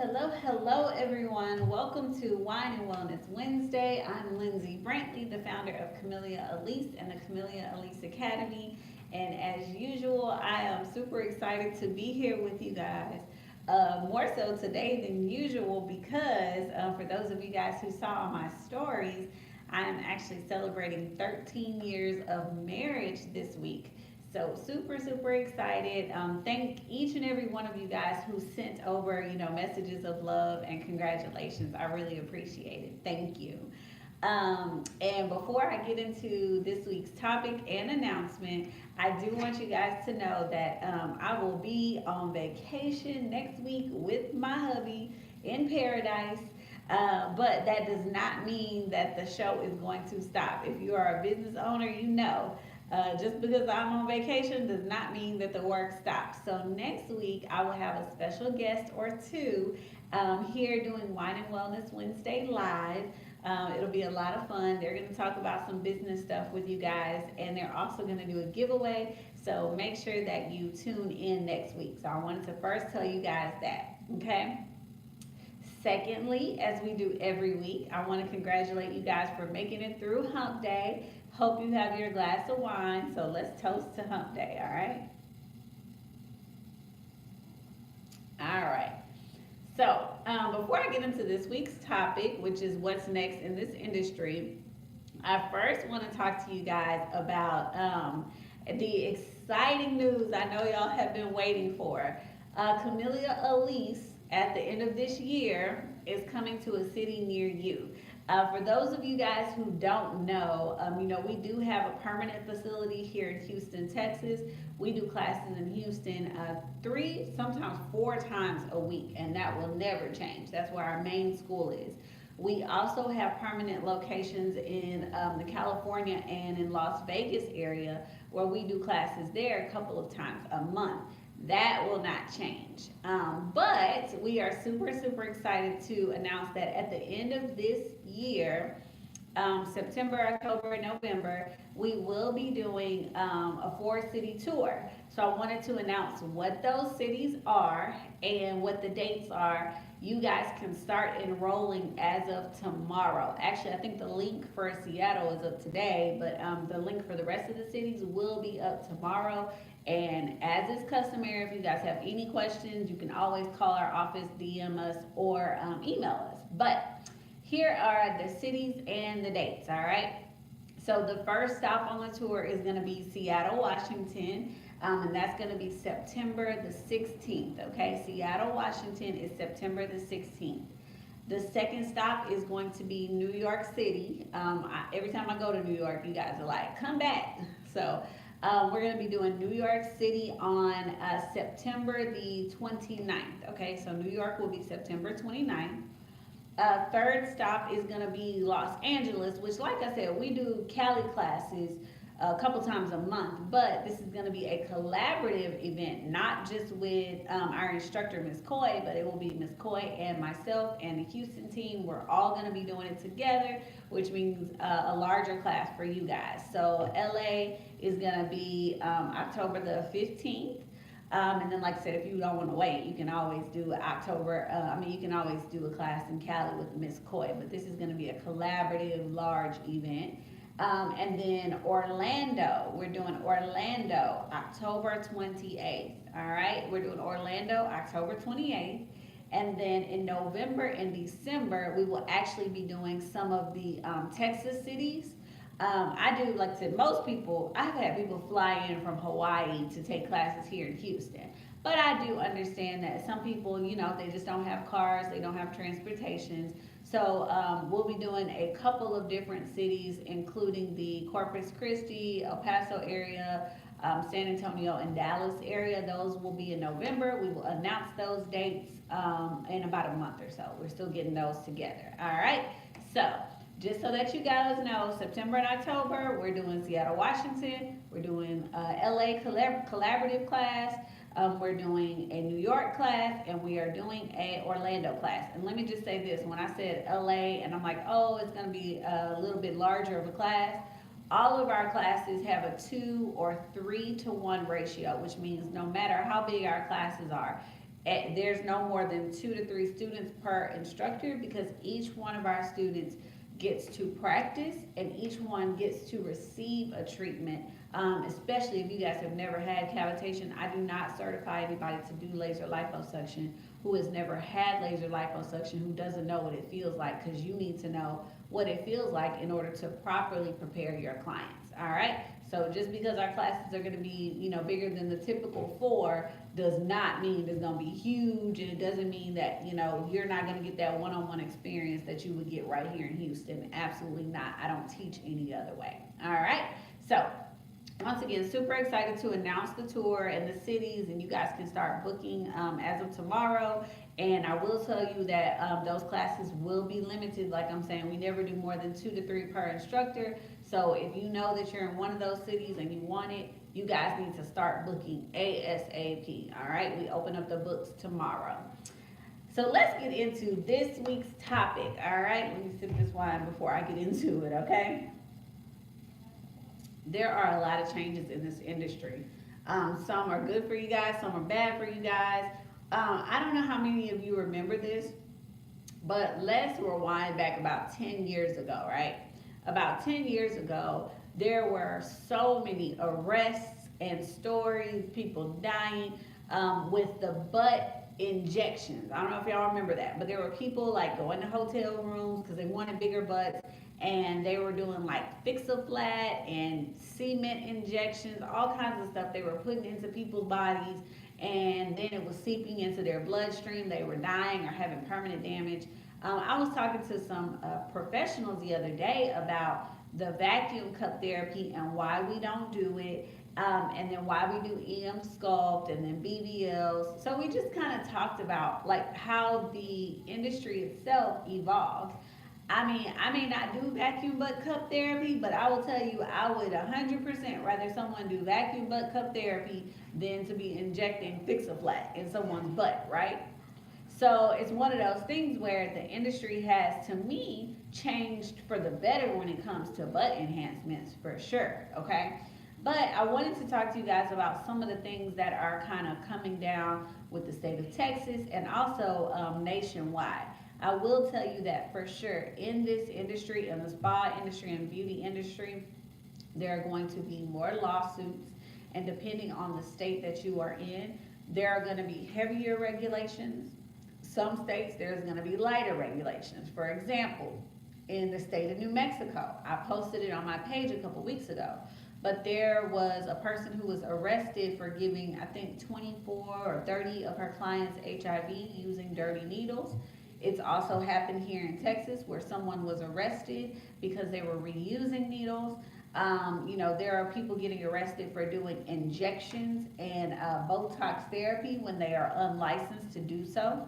Hello, everyone. Welcome to Wine and Wellness Wednesday. I'm Lindsay Brantley, the founder of Camellia Alise and the Camellia Alise Academy. And as usual, I am super excited to be here with you guys. More so today than usual because for those of you guys who saw my stories, I am actually celebrating 13 years of marriage this week. So super excited. Thank each and every one of you guys who sent over, messages of love and congratulations. I really appreciate it. Thank you. And before I get into this week's topic and announcement, I do want you guys to know that I will be on vacation next week with my hubby in paradise. But that does not mean that the show is going to stop. If you are a business owner, you know just because I'm on vacation does not mean that the work stops. So next week I will have a special guest or two here doing Wine and Wellness Wednesday live. It'll be a lot of fun. They're going to talk about some business stuff with you guys, and they're also going to do a giveaway. So make sure that you tune in next week. So I wanted to first tell you guys that, okay? Secondly, as we do every week, I want to congratulate you guys for making it through Hump Day. Hope you have your glass of wine. So let's toast to Hump Day, all right? All right. So before I get into this week's topic, which is what's next in this industry, I first want to talk to you guys about the exciting news I know y'all have been waiting for. Camellia Alise, at the end of this year, is coming to a city near you. For those of you guys who don't know, we do have a permanent facility here in Houston, Texas. We do classes in Houston 3, sometimes 4 times a week, and that will never change. That's where our main school is. We also have permanent locations in the California and in Las Vegas area where we do classes there a couple of times a month. That will not change. But we are super excited to announce that at the end of this year, September, October, November, we will be doing a 4-city tour. So I wanted to announce what those cities are and what the dates are. You guys can start enrolling as of tomorrow. Actually, I think the link for Seattle is up today, but the link for the rest of the cities will be up tomorrow. And as is customary, if you guys have any questions, you can always call our office, DM us, or email us. But here are the cities and the dates, all right? So the first stop on the tour is going to be Seattle, Washington, and that's going to be September the 16th, okay? Seattle, Washington is September the 16th. The second stop is going to be New York City. Every time I go to New York, you guys are like, come back. So we're going to be doing New York City on September the 29th, okay? So New York will be September 29th. Third stop is going to be Los Angeles, which, like I said, we do Cali classes a couple times a month, but this is going to be a collaborative event, not just with our instructor, Ms. Coy, but it will be Ms. Coy and myself and the Houston team. We're all going to be doing it together, which means a larger class for you guys. So LA is going to be October the 15th. And then, like I said, if you don't want to wait, you can always do October. You can always do a class in Cali with Miss Coy, but this is going to be a collaborative, large event. And then Orlando, we're doing Orlando October 28th. All right, we're doing Orlando October 28th. And then in November and December, we will actually be doing some of the Texas cities. I do, like I said, I've had people fly in from Hawaii to take classes here in Houston. But I do understand that some people, they just don't have cars, they don't have transportations. So we'll be doing a couple of different cities, including the Corpus Christi, El Paso area, San Antonio, and Dallas area. Those will be in November. We will announce those dates in about a month or so. We're still getting those together. All right. So just so that you guys know, September and October, we're doing Seattle, Washington. We're doing LA collaborative class. We're doing a New York class, and we are doing a Orlando class. And let me just say this, when I said LA, and I'm like, oh, it's gonna be a little bit larger of a class, all of our classes have a 2 or 3 to 1 ratio, which means no matter how big our classes are, There's no more than 2 to 3 students per instructor because each one of our students gets to practice and each one gets to receive a treatment. Especially if you guys have never had cavitation, I do not certify anybody to do laser liposuction who has never had laser liposuction, who doesn't know what it feels like, because you need to know what it feels like in order to properly prepare your clients. All right. So just because our classes are going to be, bigger than the typical 4 does not mean it's going to be huge, and it doesn't mean that, you're not going to get that one-on-one experience that you would get right here in Houston. Absolutely not. I don't teach any other way. All right. So once again, super excited to announce the tour and the cities, and you guys can start booking as of tomorrow. And I will tell you that those classes will be limited. Like I'm saying, we never do more than 2 to 3 per instructor. So if you know that you're in one of those cities and you want it, you guys need to start booking ASAP. All right, we open up the books tomorrow. So let's get into this week's topic. All right, let me sip this wine before I get into it, okay? There are a lot of changes in this industry. Some are good for you guys, some are bad for you guys. I don't know how many of you remember this, but let's rewind back about 10 years ago, right? About 10 years ago, there were so many arrests and stories, people dying with the butt injections. I don't know if y'all remember that, but there were people like going to hotel rooms because they wanted bigger butts, and they were doing like fix-a-flat and cement injections, all kinds of stuff they were putting into people's bodies, and then it was seeping into their bloodstream. They were dying or having permanent damage. I was talking to some professionals the other day about the vacuum cup therapy and why we don't do it, and then why we do EM sculpt and then BBLs. So we just kind of talked about like how the industry itself evolved. I mean, I may not do vacuum butt cup therapy, but I will tell you, I would 100% rather someone do vacuum butt cup therapy than to be injecting fix-a-flat in someone's butt, right? So it's one of those things where the industry has, to me, changed for the better when it comes to butt enhancements, for sure, okay? But I wanted to talk to you guys about some of the things that are kind of coming down with the state of Texas and also nationwide. I will tell you that for sure in this industry, in the spa industry and beauty industry, there are going to be more lawsuits, and depending on the state that you are in, there are going to be heavier regulations. Some states there's going to be lighter regulations. For example, in the state of New Mexico, I posted it on my page a couple weeks ago, but there was a person who was arrested for giving, I think, 24 or 30 of her clients HIV using dirty needles. It's also happened here in Texas where someone was arrested because they were reusing needles. There are people getting arrested for doing injections and Botox therapy when they are unlicensed to do so.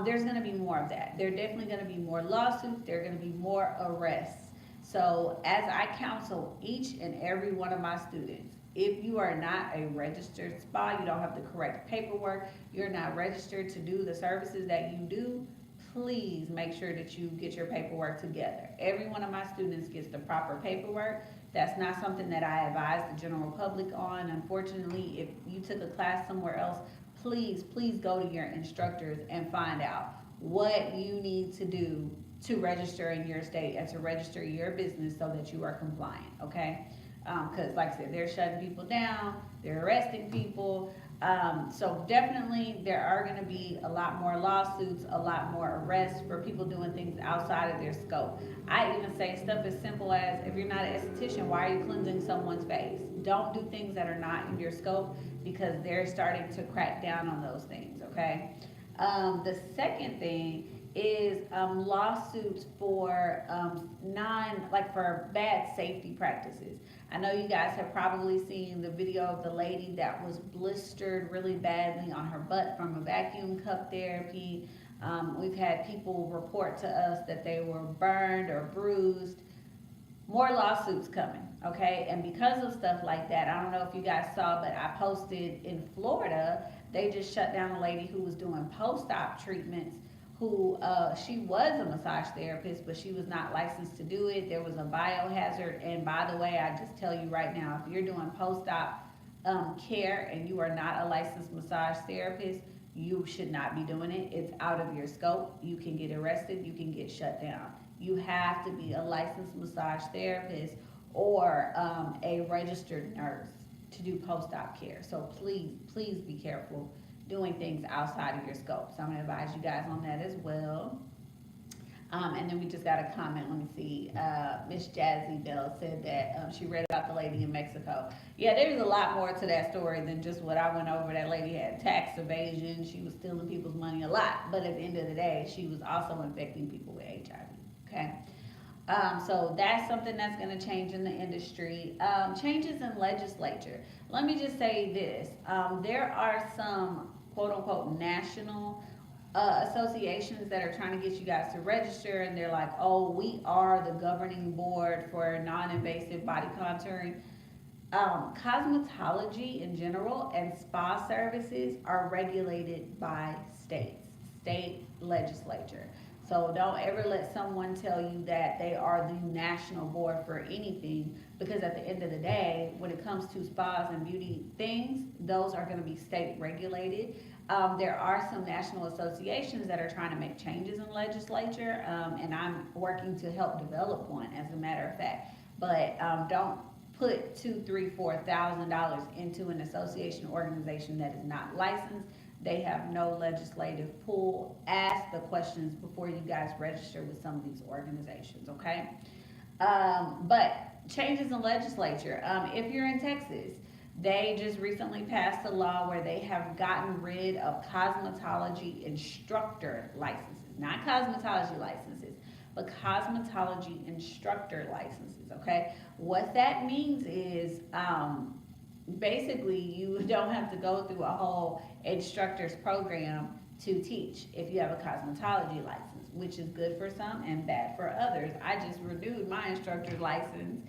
There's going to be more of that. There are definitely going to be more lawsuits. There are going to be more arrests. So as I counsel each and every one of my students, if you are not a registered spa, you don't have the correct paperwork, you're not registered to do the services that you do, please make sure that you get your paperwork together. Every one of my students gets the proper paperwork. That's not something that I advise the general public on. Unfortunately, if you took a class somewhere else, please go to your instructors and find out what you need to do to register in your state and to register your business so that you are compliant, okay? Because like I said, they're shutting people down, they're arresting people. So definitely there are going to be a lot more lawsuits, a lot more arrests for people doing things outside of their scope. I even say stuff as simple as, if you're not an esthetician, why are you cleansing someone's face? Don't do things that are not in your scope, because they're starting to crack down on those things, okay? The second thing is lawsuits for for bad safety practices. I know you guys have probably seen the video of the lady that was blistered really badly on her butt from a vacuum cup therapy. We've had people report to us that they were burned or bruised. More lawsuits coming, okay? And because of stuff like that, I don't know if you guys saw, but I posted in Florida, they just shut down a lady who was doing post-op treatments, who she was a massage therapist, but she was not licensed to do it. There was a biohazard. And by the way, I just tell you right now, if you're doing post-op care and you are not a licensed massage therapist, you should not be doing it. It's out of your scope. You can get arrested, you can get shut down. You have to be a licensed massage therapist or a registered nurse to do post-op care. So please be careful doing things outside of your scope. So I'm gonna advise you guys on that as well. And then we just got a comment. Let me see. Miss Jazzy Bell said that she read about the lady in Mexico. Yeah, there's a lot more to that story than just what I went over. That lady had tax evasion. She was stealing people's money a lot. But at the end of the day, she was also infecting people with HIV. Okay. So that's something that's going to change in the industry. Changes in legislature. Let me just say this. There are some quote unquote national associations that are trying to get you guys to register, and they're like, oh, we are the governing board for non-invasive body contouring. Cosmetology in general and spa services are regulated by state legislature. So don't ever let someone tell you that they are the national board for anything, because at the end of the day, when it comes to spas and beauty things, those are going to be state regulated. There are some national associations that are trying to make changes in legislature, and I'm working to help develop one, as a matter of fact. But don't put $2,000, $3,000, $4,000 into an association organization that is not licensed. They have no legislative pull. Ask the questions before you guys register with some of these organizations, okay? But changes in legislature. If you're in Texas, they just recently passed a law where they have gotten rid of cosmetology instructor licenses. Not cosmetology licenses, but cosmetology instructor licenses, okay? What that means is basically you don't have to go through a whole instructor's program to teach if you have a cosmetology license, which is good for some and bad for others. I just renewed my instructor's license,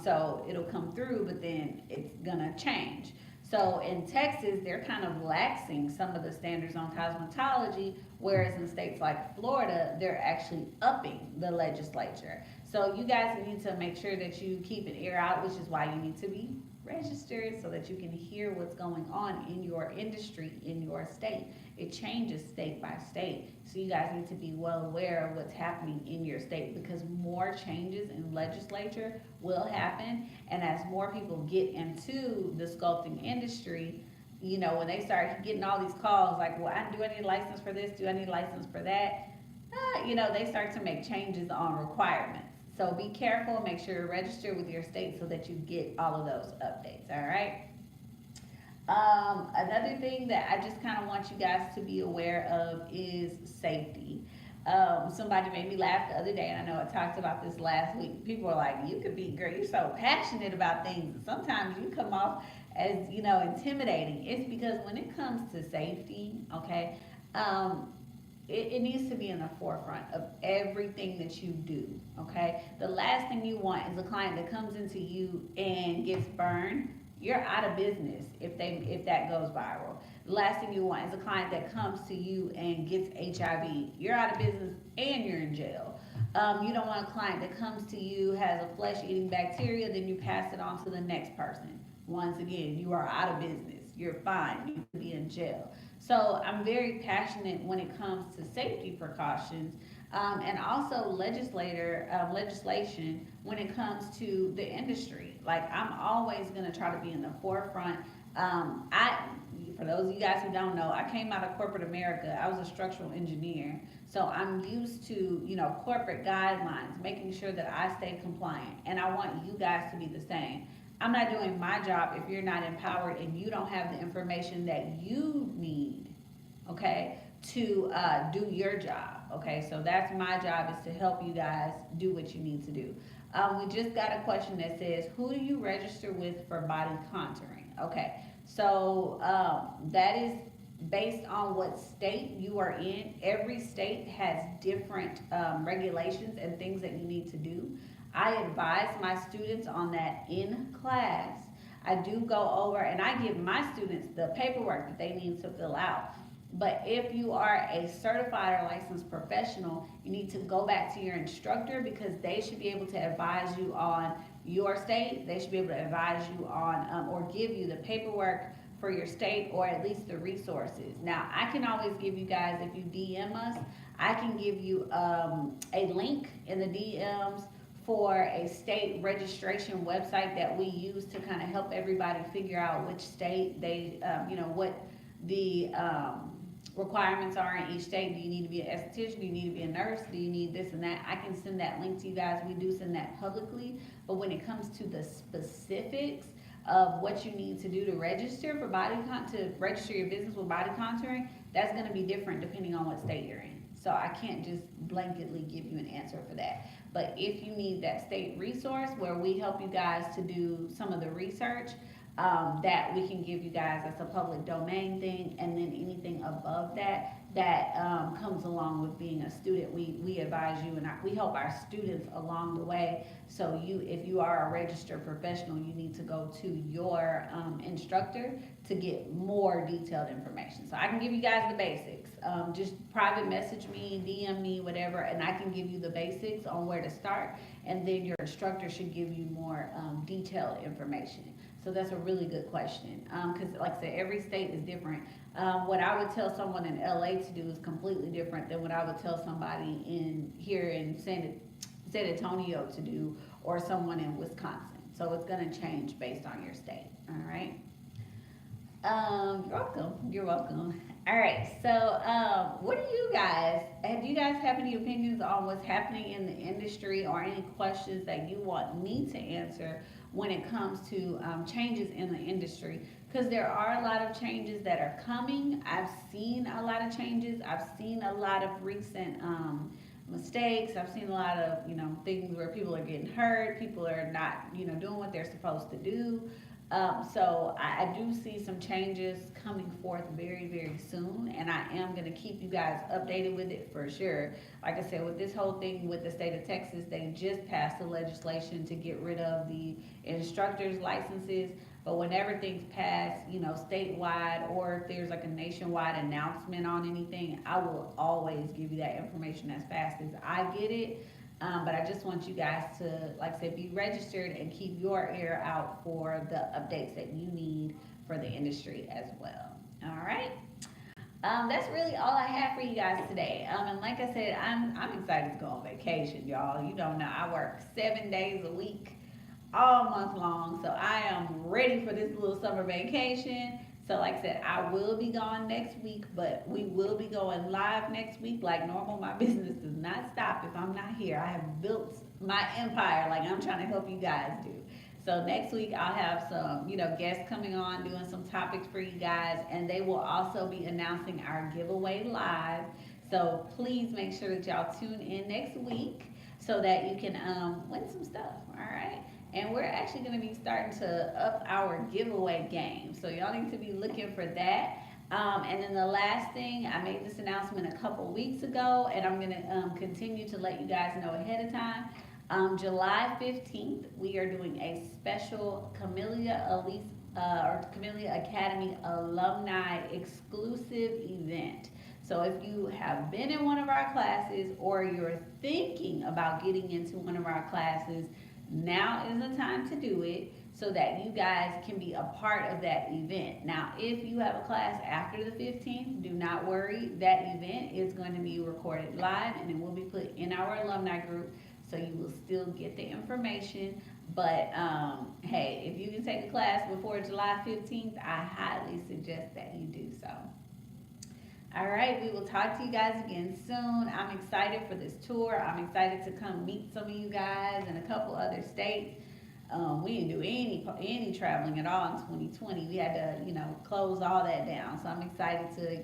so it'll come through, but then it's gonna change. So in Texas, they're kind of laxing some of the standards on cosmetology, whereas in states like Florida, they're actually upping the legislature. So you guys need to make sure that you keep an ear out, which is why you need to be registered so that you can hear what's going on in your industry, in your state. It changes state by state. So you guys need to be well aware of what's happening in your state, because more changes in legislature will happen. And as more people get into the sculpting industry, you know, when they start getting all these calls like, well, do I need a license for this? Do I need a license for that? You know, they start to make changes on requirements. So be careful, make sure you register with your state so that you get all of those updates, all right? Another thing that I just kind of want you guys to be aware of is safety. Somebody made me laugh the other day, and I know I talked about this last week. People are like, you could be great, you're so passionate about things, and sometimes you come off as, you know, intimidating. It's because when it comes to safety, okay, it needs to be in the forefront of everything that you do, okay? The last thing you want is a client that comes into you and gets burned. You're out of business if that goes viral. The last thing you want is a client that comes to you and gets HIV. You're out of business and you're in jail. You don't want a client that comes to you, has a flesh-eating bacteria, then you pass it on to the next person. Once again, you are out of business. You're fine. You could be in jail. So I'm very passionate when it comes to safety precautions, and also legislation when it comes to the industry. Like, I'm always going to try to be in the forefront. For those of you guys who don't know, I came out of corporate America. I was a structural engineer. So I'm used to, you know, corporate guidelines, making sure that I stay compliant. And I want you guys to be the same. I'm not doing my job if you're not empowered and you don't have the information that you need, okay, to do your job, okay? So that's my job, is to help you guys do what you need to do. We just got a question that says, who do you register with for body contouring? Okay, so that is based on what state you are in. Every state has different regulations and things that you need to do. I advise my students on that in class. I do go over and I give my students the paperwork that they need to fill out. But if you are a certified or licensed professional, you need to go back to your instructor, because they should be able to advise you on your state. They should be able to advise you on or give you the paperwork for your state, or at least the resources. Now, I can always give you guys, if you DM us, I can give you a link in the DMs for a state registration website that we use to kind of help everybody figure out which state they, what the requirements are in each state. Do you need to be an esthetician? Do you need to be a nurse? Do you need this and that? I can send that link to you guys. We do send that publicly. But when it comes to the specifics of what you need to do to register for to register your business with body contouring, that's going to be different depending on what state you're in. So I can't just blanketly give you an answer for that. But if you need that state resource where we help you guys to do some of the research, that we can give you guys, that's a public domain thing. And then anything above that comes along with being a student. We advise you, and we help our students along the way. So if you are a registered professional, you need to go to your instructor to get more detailed information. So I can give you guys the basics. Just private message me, DM me, whatever, and I can give you the basics on where to start. And then your instructor should give you more detailed information. So that's a really good question, because like I said, every state is different. What I would tell someone in LA to do is completely different than what I would tell somebody here in San Antonio to do, or someone in Wisconsin. So it's going to change based on your state. All right. You're welcome. You're welcome. All right. So what do you guys have any opinions on what's happening in the industry, or any questions that you want me to answer when it comes to changes in the industry? Because there are a lot of changes that are coming. I've seen a lot of changes. I've seen a lot of recent mistakes. I've seen a lot of things where people are getting hurt. People are not doing what they're supposed to do. So I do see some changes coming forth very, very soon, and I am going to keep you guys updated with it for sure. Like I said, with this whole thing with the state of Texas, they just passed the legislation to get rid of the instructors' licenses. But when everything's passed, statewide, or if there's like a nationwide announcement on anything, I will always give you that information as fast as I get it. But I just want you guys to, like I said, be registered and keep your ear out for the updates that you need for the industry as well. All right. That's really all I have for you guys today. And like I said, I'm excited to go on vacation, y'all. You don't know, I work 7 days a week, all month long. So I am ready for this little summer vacation. So like I said, I will be gone next week, but we will be going live next week like normal. My business does not stop if I'm not here. I have built my empire like I'm trying to help you guys do. So next week I'll have some, guests coming on, doing some topics for you guys, and they will also be announcing our giveaway live. So please make sure that y'all tune in next week so that you can win some stuff, all right? And we're actually going to be starting to up our giveaway game. So y'all need to be looking for that. And then the last thing, I made this announcement a couple weeks ago, and I'm going to continue to let you guys know ahead of time. July 15th, we are doing a special Camellia Alise or Camellia Academy Alumni exclusive event. So if you have been in one of our classes, or you're thinking about getting into one of our classes, now is the time to do it so that you guys can be a part of that event. Now, if you have a class after the 15th, do not worry. That event is going to be recorded live, and it will be put in our alumni group, so you will still get the information. But hey, if you can take a class before July 15th, I highly suggest that you do so. All right, we will talk to you guys again soon. I'm excited for this tour. I'm excited to come meet some of you guys in a couple other states. We didn't do any traveling at all in 2020. We had to, close all that down. So I'm excited to,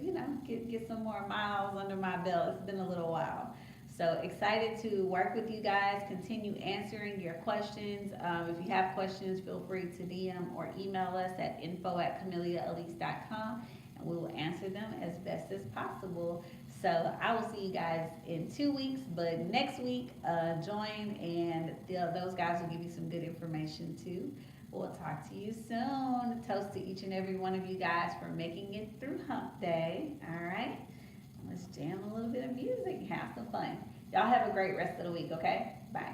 get some more miles under my belt. It's been a little while. So excited to work with you guys, continue answering your questions. If you have questions, feel free to DM or email us at info@CameliaAlise.com. We will answer them as best as possible. So I will see you guys in 2 weeks, but next week, join, and those guys will give you some good information too. We'll talk to you soon. Toast to each and every one of you guys for making it through Hump Day. All right, let's jam a little bit of music, have some fun. Y'all have a great rest of the week, okay? Bye.